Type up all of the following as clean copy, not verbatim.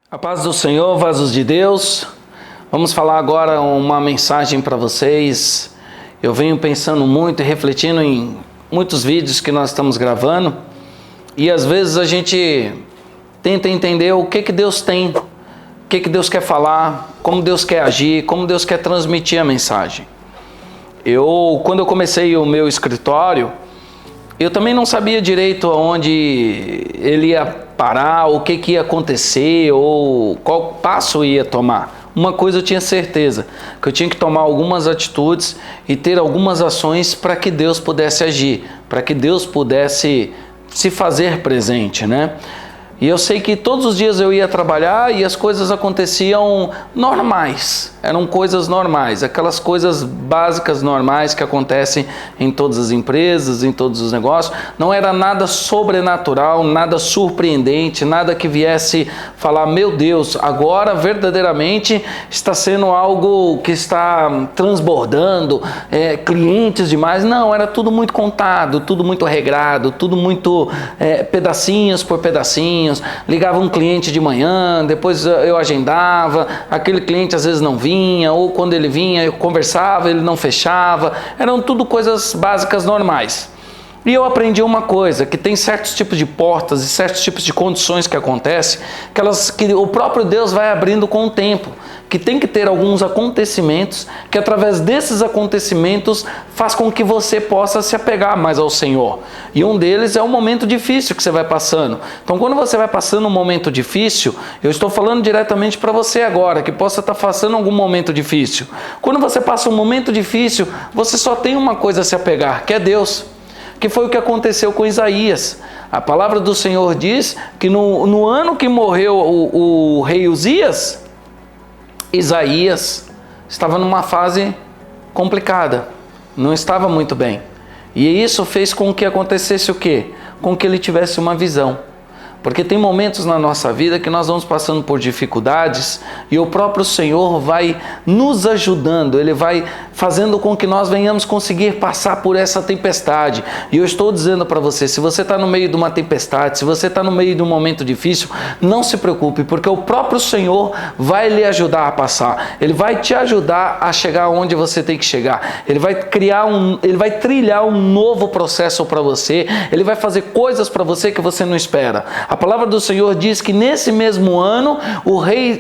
A paz do Senhor, vasos de Deus. Vamos falar agora uma mensagem para vocês. Eu venho pensando muito e refletindo em muitos vídeos que nós estamos gravando. E às vezes a gente tenta entender o que Deus tem, o que Deus quer falar, como Deus quer agir, como Deus quer transmitir a mensagem. Quando eu comecei o meu escritório, eu também não sabia direito aonde ele ia parar, o que ia acontecer ou qual passo ia tomar. Uma coisa eu tinha certeza, que eu tinha que tomar algumas atitudes e ter algumas ações para que Deus pudesse agir, para que Deus pudesse se fazer presente, né? E eu sei que todos os dias eu ia trabalhar e as coisas aconteciam normais, eram coisas normais, aquelas coisas básicas normais que acontecem em todas as empresas, em todos os negócios. Não era nada sobrenatural, nada surpreendente, nada que viesse falar, meu Deus, agora verdadeiramente está sendo algo que está transbordando, clientes demais. Não, era tudo muito contado, tudo muito regrado, tudo muito pedacinhos por pedacinhos. Ligava um cliente de manhã, depois eu agendava, aquele cliente às vezes não vinha, ou quando ele vinha eu conversava, ele não fechava. Eram tudo coisas básicas normais. E eu aprendi uma coisa, que tem certos tipos de portas e certos tipos de condições que acontecem, que o próprio Deus vai abrindo com o tempo, que tem que ter alguns acontecimentos, que através desses acontecimentos faz com que você possa se apegar mais ao Senhor. E um deles é o momento difícil que você vai passando. Então quando você vai passando um momento difícil, eu estou falando diretamente para você agora, que possa estar passando algum momento difícil. Quando você passa um momento difícil, você só tem uma coisa a se apegar, que é Deus. Que foi o que aconteceu com Isaías. A palavra do Senhor diz que no ano que morreu o rei Uzias, Isaías estava numa fase complicada, não estava muito bem. E isso fez com que acontecesse o quê? Com que ele tivesse uma visão. Porque tem momentos na nossa vida que nós vamos passando por dificuldades e o próprio Senhor vai nos ajudando, Ele vai fazendo com que nós venhamos conseguir passar por essa tempestade. E eu estou dizendo para você, se você está no meio de uma tempestade, se você está no meio de um momento difícil, não se preocupe, porque o próprio Senhor vai lhe ajudar a passar. Ele vai te ajudar a chegar onde você tem que chegar. Ele vai trilhar um novo processo para você, Ele vai fazer coisas para você que você não espera. A palavra do Senhor diz que nesse mesmo ano,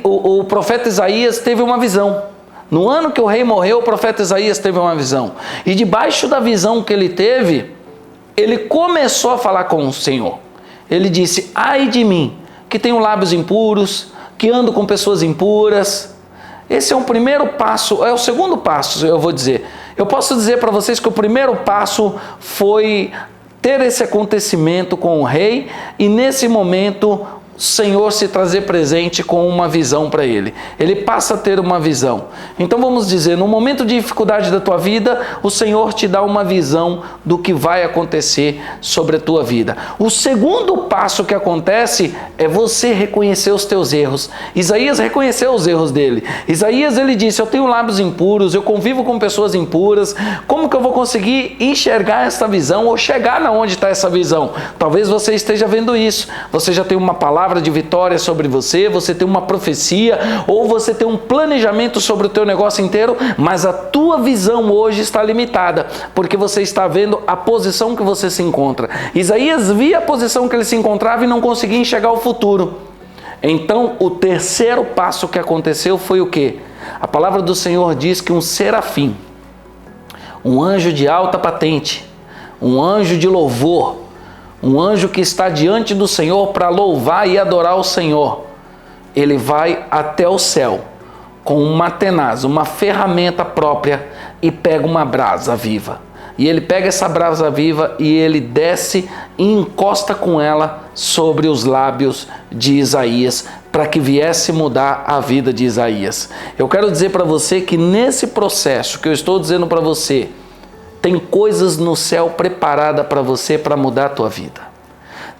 o profeta Isaías teve uma visão. No ano que o rei morreu, o profeta Isaías teve uma visão. E debaixo da visão que ele teve, ele começou a falar com o Senhor. Ele disse, ai de mim, que tenho lábios impuros, que ando com pessoas impuras. Esse é o primeiro passo, é o segundo passo, eu vou dizer. Eu posso dizer para vocês que o primeiro passo foi ter esse acontecimento com o rei e nesse momento o Senhor se trazer presente com uma visão para ele. Ele passa a ter uma visão. Então vamos dizer, no momento de dificuldade da tua vida, o Senhor te dá uma visão do que vai acontecer sobre a tua vida. O segundo passo que acontece é você reconhecer os teus erros. Isaías reconheceu os erros dele. Isaías ele disse, eu tenho lábios impuros, eu convivo com pessoas impuras, como que eu vou conseguir enxergar essa visão ou chegar na onde está essa visão? Talvez você esteja vendo isso, você já tem uma palavra de vitória sobre você, você tem uma profecia, ou você tem um planejamento sobre o teu negócio inteiro, mas a tua visão hoje está limitada, porque você está vendo a posição que você se encontra. Isaías via a posição que ele se encontrava e não conseguia enxergar o futuro. Então, o terceiro passo que aconteceu foi o quê? A palavra do Senhor diz que um serafim, um anjo de alta patente, um anjo de louvor, um anjo que está diante do Senhor para louvar e adorar o Senhor, ele vai até o céu com uma tenaz, uma ferramenta própria e pega uma brasa viva. E ele pega essa brasa viva e ele desce e encosta com ela sobre os lábios de Isaías para que viesse mudar a vida de Isaías. Eu quero dizer para você que nesse processo que eu estou dizendo para você, tem coisas no céu preparada para você para mudar a tua vida.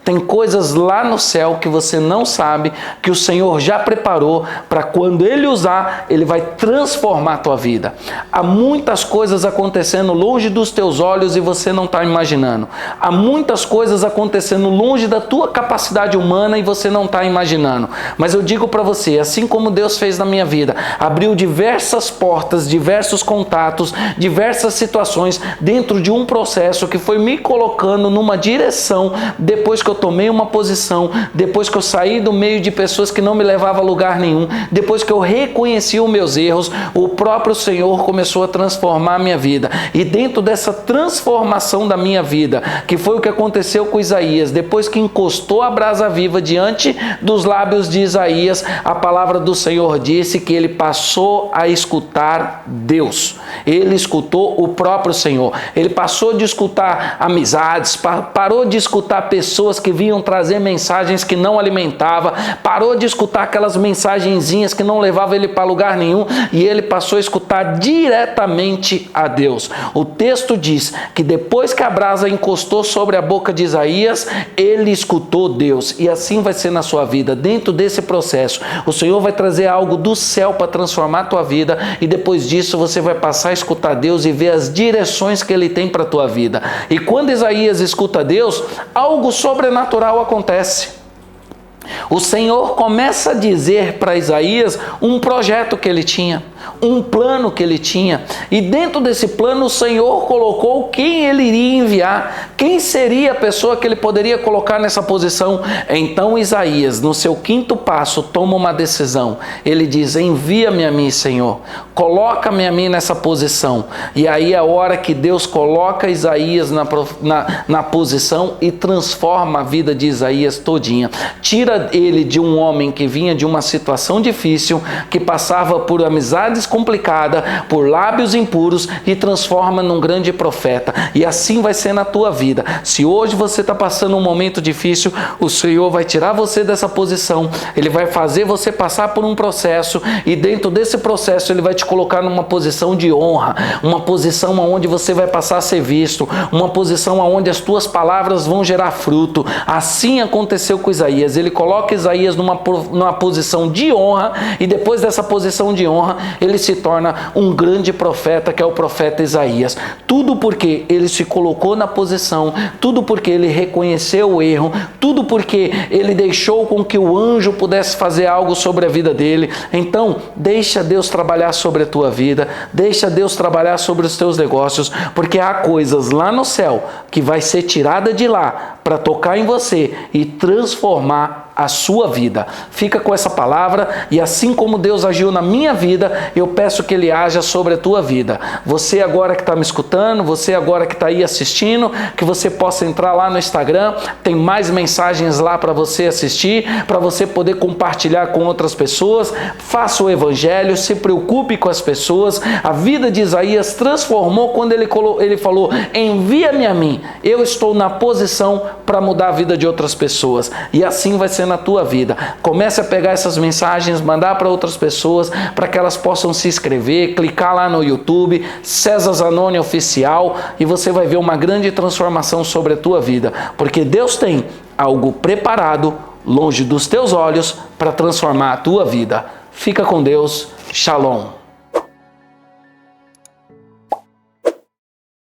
Tem coisas lá no céu que você não sabe, que o Senhor já preparou para quando Ele usar, Ele vai transformar a tua vida. Há muitas coisas acontecendo longe dos teus olhos e você não está imaginando. Há muitas coisas acontecendo longe da tua capacidade humana e você não está imaginando. Mas eu digo para você, assim como Deus fez na minha vida, abriu diversas portas, diversos contatos, diversas situações dentro de um processo que foi me colocando numa direção depois que eu tomei uma posição, depois que eu saí do meio de pessoas que não me levavam a lugar nenhum, depois que eu reconheci os meus erros, o próprio Senhor começou a transformar a minha vida. E dentro dessa transformação da minha vida, que foi o que aconteceu com Isaías, depois que encostou a brasa viva diante dos lábios de Isaías, a palavra do Senhor disse que ele passou a escutar Deus. Ele escutou o próprio Senhor. Ele passou de escutar amizades, parou de escutar pessoas que vinham trazer mensagens que não alimentavam, parou de escutar aquelas mensagenzinhas que não levavam ele para lugar nenhum, e ele passou a escutar diretamente a Deus. O texto diz que depois que a brasa encostou sobre a boca de Isaías, ele escutou Deus. E assim vai ser na sua vida. Dentro desse processo, o Senhor vai trazer algo do céu para transformar a tua vida, e depois disso você vai passar a escutar Deus e ver as direções que Ele tem para a tua vida. E quando Isaías escuta Deus, algo sobrenatural acontece. O Senhor começa a dizer para Isaías um projeto que ele tinha, um plano que ele tinha. E dentro desse plano o Senhor colocou quem ele iria enviar, quem seria a pessoa que ele poderia colocar nessa posição. Então Isaías, no seu quinto passo, toma uma decisão. Ele diz: envia-me a mim, Senhor, coloca-me a mim nessa posição. E aí é a hora que Deus coloca Isaías na posição e transforma a vida de Isaías todinha. Tira ele de um homem que vinha de uma situação difícil, que passava por amizades complicadas, por lábios impuros, e transforma num grande profeta. E assim vai ser na tua vida. Se hoje você está passando um momento difícil, o Senhor vai tirar você dessa posição, Ele vai fazer você passar por um processo, e dentro desse processo Ele vai te colocar numa posição de honra, uma posição onde você vai passar a ser visto, uma posição onde as tuas palavras vão gerar fruto. Assim aconteceu com Isaías. Ele coloca Isaías numa posição de honra, e depois dessa posição de honra, ele se torna um grande profeta, que é o profeta Isaías. Tudo porque ele se colocou na posição, tudo porque ele reconheceu o erro, tudo porque ele deixou com que o anjo pudesse fazer algo sobre a vida dele. Então, deixa Deus trabalhar sobre a tua vida, deixa Deus trabalhar sobre os teus negócios, porque há coisas lá no céu que vai ser tirada de lá para tocar em você e transformar a sua vida. Fica com essa palavra, e assim como Deus agiu na minha vida, eu peço que Ele haja sobre a tua vida. Você agora que está me escutando, você agora que está aí assistindo, que você possa entrar lá no Instagram, tem mais mensagens lá para você assistir, para você poder compartilhar com outras pessoas. Faça o evangelho, se preocupe com as pessoas. A vida de Isaías transformou quando ele falou: envia-me a mim, eu estou na posição para mudar a vida de outras pessoas. E assim vai ser na tua vida. Comece a pegar essas mensagens, mandar para outras pessoas, para que elas possam se inscrever, clicar lá no YouTube, César Zanoni Oficial, e você vai ver uma grande transformação sobre a tua vida, porque Deus tem algo preparado longe dos teus olhos para transformar a tua vida. Fica com Deus. Shalom.